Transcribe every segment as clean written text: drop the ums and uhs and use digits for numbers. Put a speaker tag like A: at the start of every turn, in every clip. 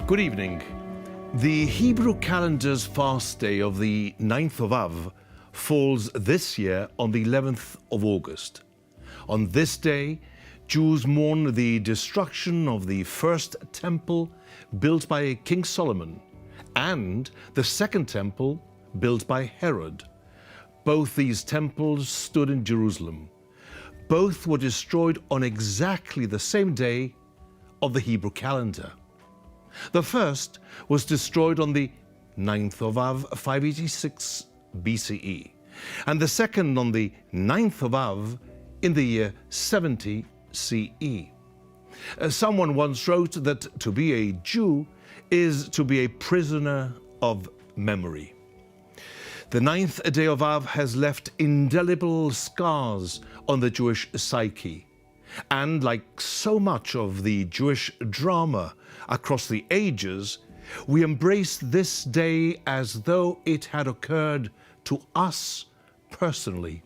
A: Good evening. The Hebrew calendar's fast day of the 9th of Av falls this year on the 11th of August. On this day, Jews mourn the destruction of the first temple built by King Solomon and the second temple built by Herod. Both these temples stood in Jerusalem. Both were destroyed on exactly the same day of the Hebrew calendar. The first was destroyed on the 9th of Av, 586 BCE, and the second on the 9th of Av in the year 70 CE. Someone once wrote that to be a Jew is to be a prisoner of memory. The 9th day of Av has left indelible scars on the Jewish psyche. And like so much of the Jewish drama across the ages, we embrace this day as though it had occurred to us personally.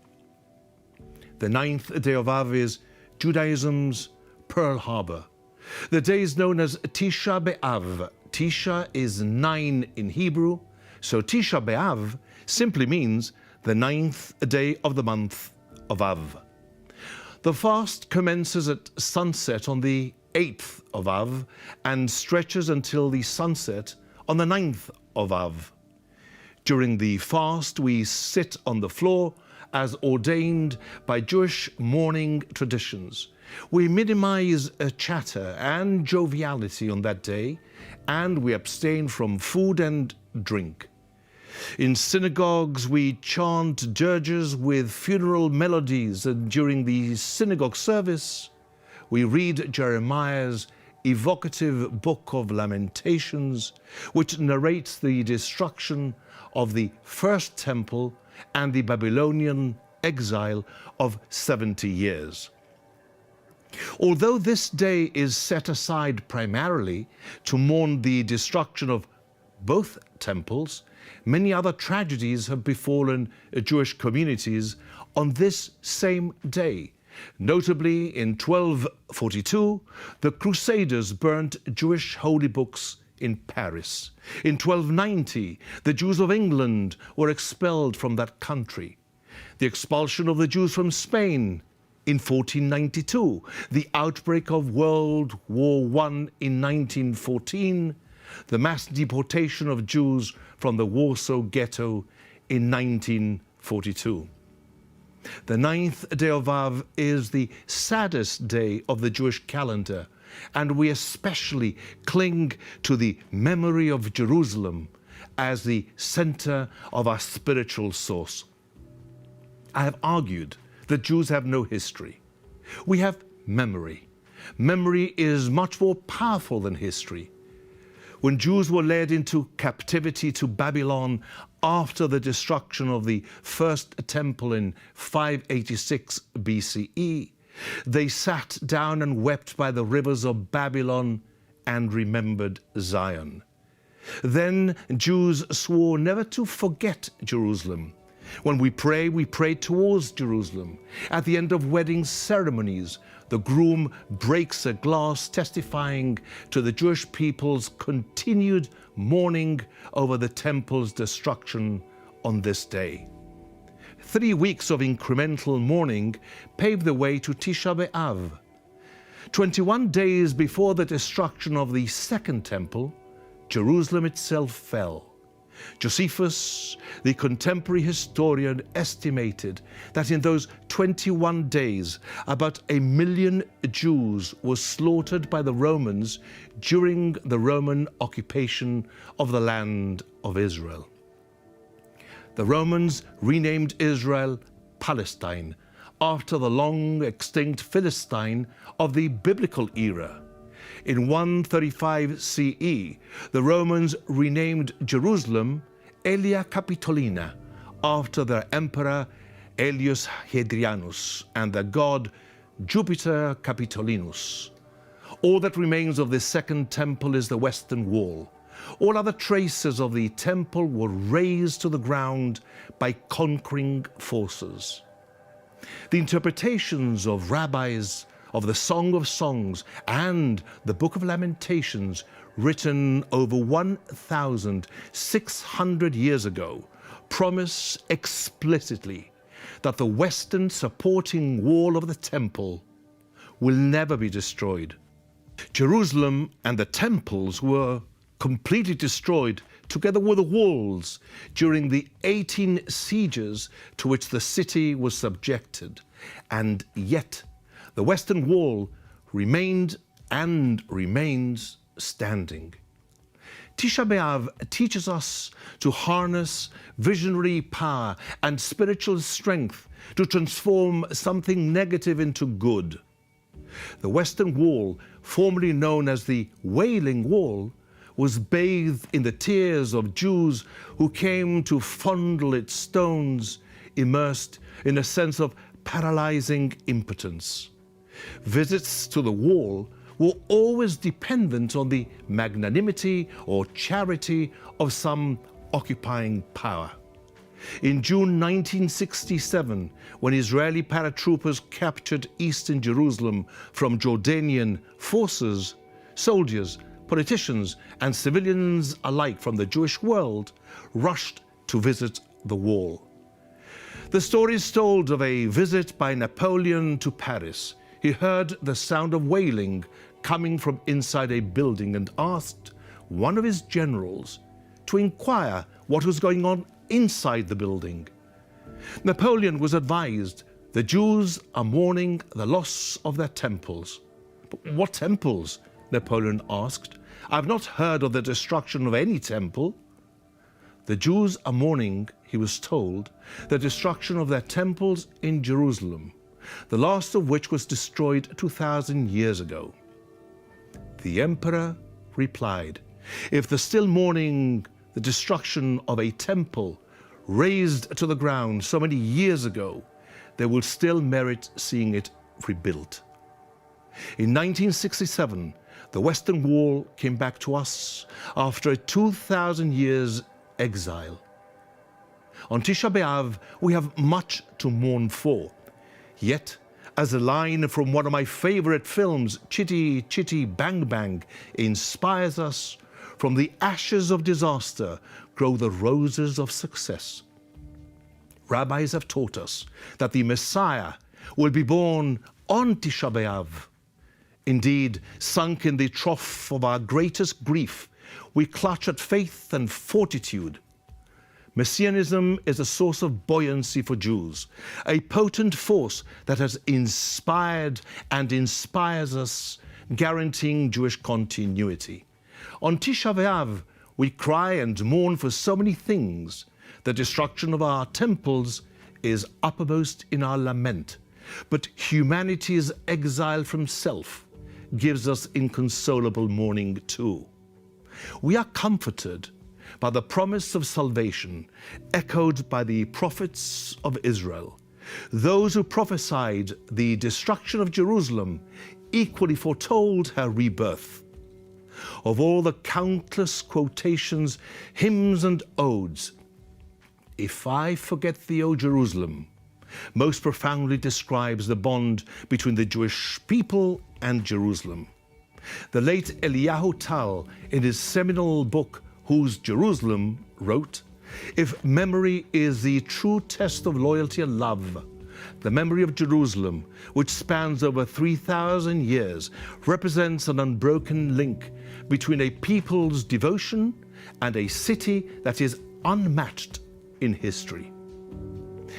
A: The 9th day of Av is Judaism's Pearl Harbor. The day is known as Tisha B'Av. Tisha is 9 in Hebrew, so Tisha B'Av simply means the 9th day of the month of Av. The fast commences at sunset on the 8th of Av and stretches until the sunset on the 9th of Av. During the fast, we sit on the floor as ordained by Jewish mourning traditions. We minimize chatter and joviality on that day, and we abstain from food and drink. In synagogues, we chant dirges with funeral melodies, and during the synagogue service, we read Jeremiah's evocative book of Lamentations, which narrates the destruction of the first temple and the Babylonian exile of 70 years. Although this day is set aside primarily to mourn the destruction of both temples, many other tragedies have befallen Jewish communities on this same day. Notably, in 1242, the Crusaders burnt Jewish holy books in Paris. In 1290, the Jews of England were expelled from that country. The expulsion of the Jews from Spain in 1492, the outbreak of World War I in 1914, the mass deportation of Jews from the Warsaw Ghetto in 1942. The 9th day of Av is the saddest day of the Jewish calendar, and we especially cling to the memory of Jerusalem as the center of our spiritual source. I have argued that Jews have no history. We have memory. Memory is much more powerful than history. When Jews were led into captivity to Babylon after the destruction of the first temple in 586 BCE, they sat down and wept by the rivers of Babylon and remembered Zion. Then Jews swore never to forget Jerusalem. When we pray towards Jerusalem. At the end of wedding ceremonies, the groom breaks a glass testifying to the Jewish people's continued mourning over the temple's destruction on this day. 3 weeks of incremental mourning paved the way to Tisha B'Av. 21 days before the destruction of the second temple, Jerusalem itself fell. Josephus, the contemporary historian, estimated that in those 21 days, about 1 million Jews were slaughtered by the Romans during the Roman occupation of the land of Israel. The Romans renamed Israel Palestine after the long-extinct Philistine of the biblical era. In 135 CE, the Romans renamed Jerusalem Aelia Capitolina after their emperor Aelius Hadrianus and their god Jupiter Capitolinus. All that remains of the second temple is the western wall. All other traces of the temple were razed to the ground by conquering forces. The interpretations of rabbis of the Song of Songs and the Book of Lamentations written over 1,600 years ago, promise explicitly that the western supporting wall of the temple will never be destroyed. Jerusalem and the temples were completely destroyed together with the walls during the 18 sieges to which the city was subjected, and yet the western wall remained and remains standing. Tisha B'Av teaches us to harness visionary power and spiritual strength to transform something negative into good. The Western Wall, formerly known as the Wailing Wall, was bathed in the tears of Jews who came to fondle its stones, immersed in a sense of paralyzing impotence. Visits to the wall were always dependent on the magnanimity or charity of some occupying power. In June 1967, when Israeli paratroopers captured eastern Jerusalem from Jordanian forces, soldiers, politicians, and civilians alike from the Jewish world rushed to visit the wall. The story is told of a visit by Napoleon to Paris. He heard the sound of wailing coming from inside a building and asked one of his generals to inquire what was going on inside the building. Napoleon was advised the Jews are mourning the loss of their temples. But what temples? Napoleon asked. I've not heard of the destruction of any temple. The Jews are mourning, he was told, the destruction of their temples in Jerusalem, the last of which was destroyed 2,000 years ago. The emperor replied, if they're still mourning the destruction of a temple razed to the ground so many years ago, they will still merit seeing it rebuilt. In 1967, the Western Wall came back to us after a 2,000 years exile. On Tisha B'Av, we have much to mourn for. Yet, as a line from one of my favorite films, Chitty Chitty Bang Bang, inspires us, from the ashes of disaster grow the roses of success. Rabbis have taught us that the Messiah will be born on Tisha B'Av. Indeed, sunk in the trough of our greatest grief, we clutch at faith and fortitude. Messianism is a source of buoyancy for Jews, a potent force that has inspired and inspires us, guaranteeing Jewish continuity. On Tisha B'Av, we cry and mourn for so many things. The destruction of our temples is uppermost in our lament, but humanity's exile from self gives us inconsolable mourning too. We are comforted by the promise of salvation echoed by the prophets of Israel. Those who prophesied the destruction of Jerusalem equally foretold her rebirth. Of all the countless quotations, hymns and odes, "If I Forget Thee, O Jerusalem," most profoundly describes the bond between the Jewish people and Jerusalem. The late Eliyahu Tal, in his seminal book, Whose Jerusalem, wrote, "If memory is the true test of loyalty and love, the memory of Jerusalem, which spans over 3,000 years, represents an unbroken link between a people's devotion and a city that is unmatched in history."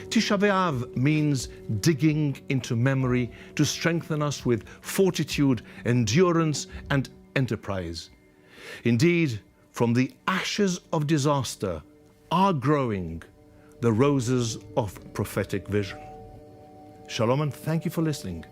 A: Tisha B'Av means digging into memory to strengthen us with fortitude, endurance, and enterprise. Indeed, from the ashes of disaster are growing the roses of prophetic vision. Shalom and thank you for listening.